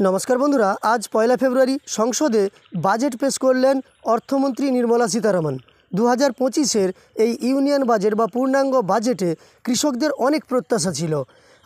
নমস্কার বন্ধুরা, আজ পয়লা ফেব্রুয়ারি সংসদে বাজেট পেশ করলেন অর্থমন্ত্রী নির্মলা সীতারামন। 2025-এর এই ইউনিয়ন বাজেট বা পূর্ণাঙ্গ বাজেটে কৃষকদের অনেক প্রত্যাশা ছিল।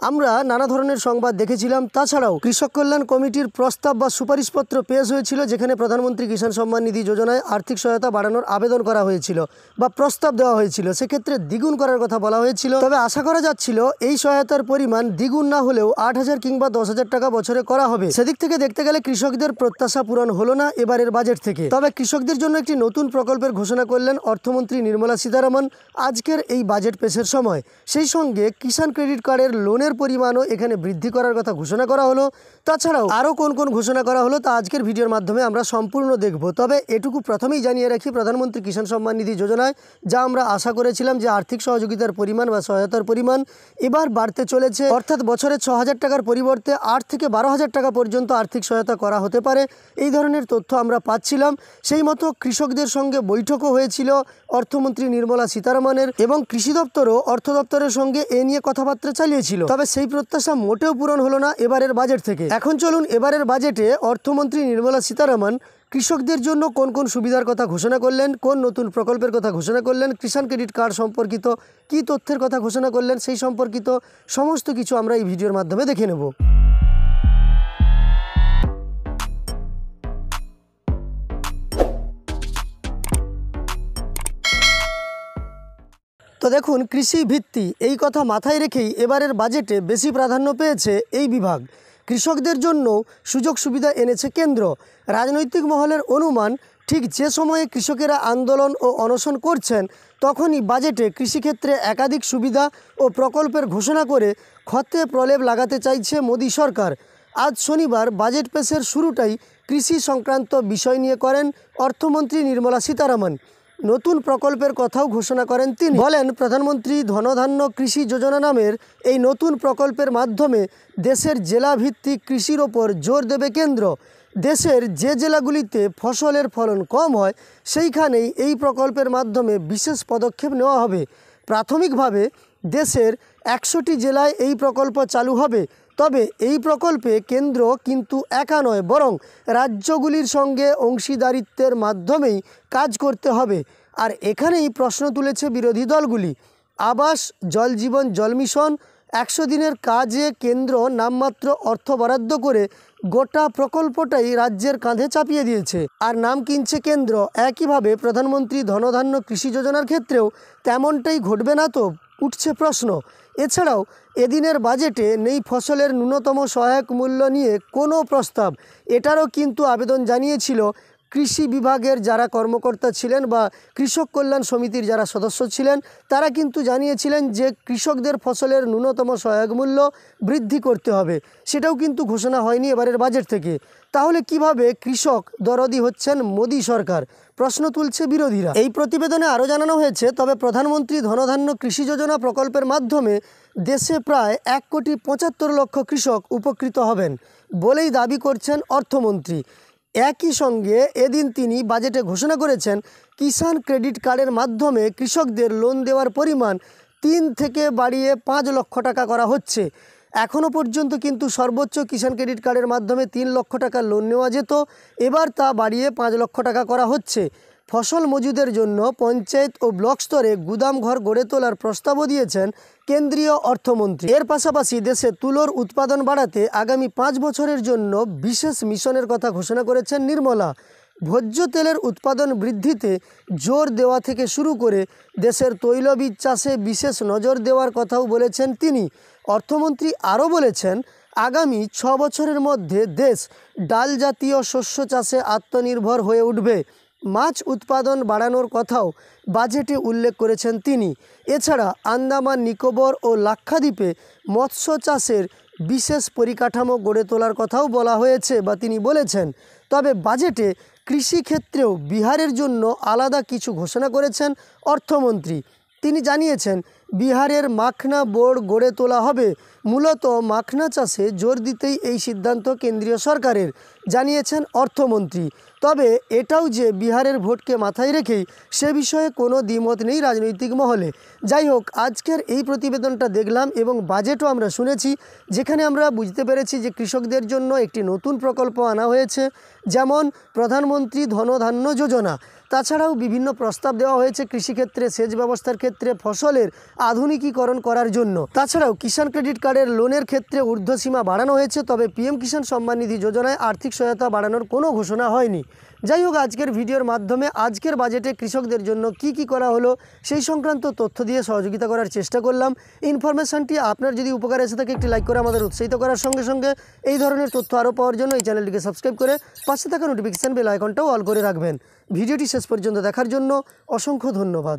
আমরা নানা ধরনের সংবাদ দেখেছিলাম। তাছাড়াও কৃষক কল্যাণ কমিটির প্রস্তাব বা সুপারিশপত্র পেশ হয়েছিল, যেখানে প্রধানমন্ত্রী কিষাণ সম্মান নিধি যোজনায় আর্থিক সহায়তা বাড়ানোর আবেদন করা হয়েছিল বা প্রস্তাব দেওয়া হয়েছিল। সেক্ষেত্রে দ্বিগুণ করার কথা বলা হয়েছিল। তবে আশা করা যাচ্ছিল এই সহায়তার পরিমাণ দ্বিগুণ না হলেও 8,000 কিংবা 10,000 টাকা বছরে করা হবে। সেদিক থেকে দেখতে গেলে কৃষকদের প্রত্যাশা পূরণ হলো না এবারের বাজেট থেকে। তবে কৃষকদের জন্য একটি নতুন প্রকল্পের ঘোষণা করলেন অর্থমন্ত্রী নির্মলা সীতারামন আজকের এই বাজেট পেশের সময়। সেই সঙ্গে কিষাণ ক্রেডিট কার্ডের লোনের পরিমাণও এখানে বৃদ্ধি করার কথা ঘোষণা করা হলো। তাছাড়াও আরও কোন কোন ঘোষণা করা হলো তা আজকের ভিডিওর মাধ্যমে আমরা সম্পূর্ণ দেখব। তবে এটুকু প্রথমেই জানিয়ে রাখি, প্রধানমন্ত্রী কিষাণ সম্মান নিধি যোজনায় যা আমরা আশা করেছিলাম যে আর্থিক সহযোগিতার পরিমাণ বা সহায়তার পরিমাণ এবার বাড়তে চলেছে, অর্থাৎ বছরে 6,000 টাকার পরিবর্তে 8 থেকে 12,000 টাকা পর্যন্ত আর্থিক সহায়তা করা হতে পারে, এই ধরনের তথ্য আমরা পাচ্ছিলাম। সেই মতো কৃষকদের সঙ্গে বৈঠকও হয়েছিল অর্থমন্ত্রী নির্মলা সীতারামনের, এবং কৃষি দপ্তরও অর্থ দপ্তরের সঙ্গে এ নিয়ে কথাবার্তা চালিয়েছিল। তবে সেই প্রত্যাশা মোটেও পূরণ হলো না এবারের বাজেট থেকে। এখন চলুন এবারের বাজেটে অর্থমন্ত্রী নির্মলা সীতারামন কৃষকদের জন্য কোন কোন সুবিধার কথা ঘোষণা করলেন, কোন নতুন প্রকল্পের কথা ঘোষণা করলেন, কিষাণ ক্রেডিট কার্ড সম্পর্কিত কী তথ্যের কথা ঘোষণা করলেন, সেই সম্পর্কিত সমস্ত কিছু আমরা এই ভিডিওর মাধ্যমে দেখে নেব। তো দেখুন, কৃষি ভিত্তি এই কথা মাথায় রেখেই এবারের বাজেটে বেশি প্রাধান্য পেয়েছে এই বিভাগ। কৃষকদের জন্য সুযোগ সুবিধা এনেছে কেন্দ্র। রাজনৈতিক মহলের অনুমান, ঠিক যে সময়ে কৃষকেরা আন্দোলন ও অনশন করছেন তখনই বাজেটে কৃষিক্ষেত্রে একাধিক সুবিধা ও প্রকল্পের ঘোষণা করে ক্ষতে প্রলেপ লাগাতে চাইছে মোদী সরকার। আজ শনিবার বাজেট পেশের শুরুটাই কৃষি সংক্রান্ত বিষয় নিয়ে করেন অর্থমন্ত্রী নির্মলা সীতারামন। নতুন প্রকল্পের কথাও ঘোষণা করেন তিনি। বলেন, প্রধানমন্ত্রী ধনধান্য কৃষি যোজনা নামের এই নতুন প্রকল্পের মাধ্যমে দেশের জেলাভিত্তিক কৃষির ওপর জোর দেবে কেন্দ্র। দেশের যে জেলাগুলিতে ফসলের ফলন কম হয় সেইখানেই এই প্রকল্পের মাধ্যমে বিশেষ পদক্ষেপ নেওয়া হবে। প্রাথমিকভাবে দেশের 100টি জেলায় এই প্রকল্প চালু হবে। তবে এই প্রকল্পে কেন্দ্র কিন্তু একা নয়, বরং রাজ্যগুলির সঙ্গে অংশীদারিত্বের মাধ্যমেই কাজ করতে হবে। আর এখানেই প্রশ্ন তুলেছে বিরোধী দলগুলি। আবাস, জল জীবন জল মিশন, 100 দিনের কাজে কেন্দ্র নামমাত্র অর্থ বরাদ্দ করে গোটা প্রকল্পটাই রাজ্যের কাঁধে চাপিয়ে দিয়েছে আর নাম কিনছে কেন্দ্র। একইভাবে প্রধানমন্ত্রী ধনধান্য কৃষি যোজনার ক্ষেত্রেও তেমনটাই ঘটবে না তো, উঠছে প্রশ্ন। এছাড়াও এদিনের বাজেটে নেই ফসলের ন্যূনতম সহায়ক মূল্য নিয়ে কোনো প্রস্তাব। এটারও কিন্তু আবেদন জানিয়েছিল কৃষি বিভাগের যারা কর্মকর্তা ছিলেন বা কৃষক কল্যাণ সমিতির যারা সদস্য ছিলেন, তারা কিন্তু জানিয়েছিলেন যে কৃষকদের ফসলের ন্যূনতম সহায়ক মূল্য বৃদ্ধি করতে হবে। সেটাও কিন্তু ঘোষণা হয়নি এবারের বাজেট থেকে। তাহলে কিভাবে কৃষক দরদি হচ্ছেন মোদী সরকার, প্রশ্ন তুলছে বিরোধীরা। এই প্রতিবেদনে আরও জানানো হয়েছে, তবে প্রধানমন্ত্রী ধনধান্য কৃষি যোজনা প্রকল্পের মাধ্যমে দেশে প্রায় 1,75,00,000 কৃষক উপকৃত হবেন বলেই দাবি করছেন অর্থমন্ত্রী। একই সঙ্গে এদিন তিনি বাজেটে ঘোষণা করেছেন কিষাণ ক্রেডিট কার্ডের মাধ্যমে কৃষকদের লোন দেওয়ার পরিমাণ 3 থেকে বাড়িয়ে 5 লক্ষ টাকা করা হচ্ছে। এখনও পর্যন্ত কিন্তু সর্বোচ্চ কিষাণ ক্রেডিট কার্ডের মাধ্যমে 3 লক্ষ টাকা লোন নেওয়া যেত, এবার তা বাড়িয়ে 5 লক্ষ টাকা করা হচ্ছে। ফসল মজুদের জন্য পঞ্চায়েত ও ব্লক স্তরে গুদাম ঘর গড়ে তোলার প্রস্তাবও দিয়েছেন কেন্দ্রীয় অর্থমন্ত্রী। এর পাশাপাশি দেশে তুলোর উৎপাদন বাড়াতে আগামী 5 বছরের জন্য বিশেষ মিশনের কথা ঘোষণা করেছেন নির্মলা। ভোজ্য তেলের উৎপাদন বৃদ্ধিতে জোর দেওয়া থেকে শুরু করে দেশের তৈলবীজ চাষে বিশেষ নজর দেওয়ার কথাও বলেছেন তিনি। অর্থমন্ত্রী আরও বলেছেন, আগামী 6 বছরের মধ্যে দেশ ডাল জাতীয় শস্য চাষে আত্মনির্ভর হয়ে উঠবে। মাছ উৎপাদন বাড়ানোর কথাও বাজেটে উল্লেখ করেছেন তিনি। এছাড়া আন্দামান নিকোবর ও লাক্ষাদ্বীপে মৎস্য চাষের বিশেষ পরিকাঠামো গড়ে তোলার কথাও বলা হয়েছে বা তিনি বলেছেন। তবে বাজেটে কৃষিক্ষেত্রেও বিহারের জন্য আলাদা কিছু ঘোষণা করেছেন অর্থমন্ত্রী। তিনি জানিয়েছেন, বিহারের মাখনা বোর্ড গড়ে তোলা হবে। মূলত মাখনা চাষে জোর দিতেই এই সিদ্ধান্ত কেন্দ্রীয় সরকারের, জানিয়েছেন অর্থমন্ত্রী। তবে এটাও যে বিহারের ভোটকে মাথায় রেখেই, সে বিষয়ে কোনো দ্বিমত নেই রাজনৈতিক মহলে। যাই হোক, আজকের এই প্রতিবেদনটা দেখলাম এবং বাজেটও আমরা শুনেছি, যেখানে আমরা বুঝতে পেরেছি যে কৃষকদের জন্য একটি নতুন প্রকল্প আনা হয়েছে, যেমন প্রধানমন্ত্রী ধনধান্য যোজনা। তাছাড়াও বিভিন্ন প্রস্তাব দেওয়া হয়েছে কৃষিক্ষেত্রে সেচ ব্যবস্থার ক্ষেত্রে ফসলের আধুনিকীকরণ করার জন্য। তাছাড়াও কিষাণ ক্রেডিট কার্ডের লোনের ক্ষেত্রে ঊর্ধ্বসীমা বাড়ানো হয়েছে, তবে পিএম কিষাণ সম্মান নিধি যোজনায় আর্থিক সহায়তা বাড়ানোর কোনো ঘোষণা হয়নি। যাই হোক, আজকের ভিডিওর মাধ্যমে আজকের বাজেটে কৃষকদের জন্য কি করা হলো সেই সংক্রান্ত তথ্য দিয়ে সহযোগিতা করার চেষ্টা করলাম। ইনফরমেশনটি আপনার যদি উপকার এসে থাকে একটি লাইক করে আমাদের উৎসাহিত করার সঙ্গে সঙ্গে এই ধরনের তথ্য আরও পাওয়ার জন্য এই চ্যানেলটিকে সাবস্ক্রাইব করে পাশে থাকা নোটিফিকেশান বেল আইকনটাও অল করে রাখবেন। ভিডিওটি শেষ পর্যন্ত দেখার জন্য অসংখ্য ধন্যবাদ।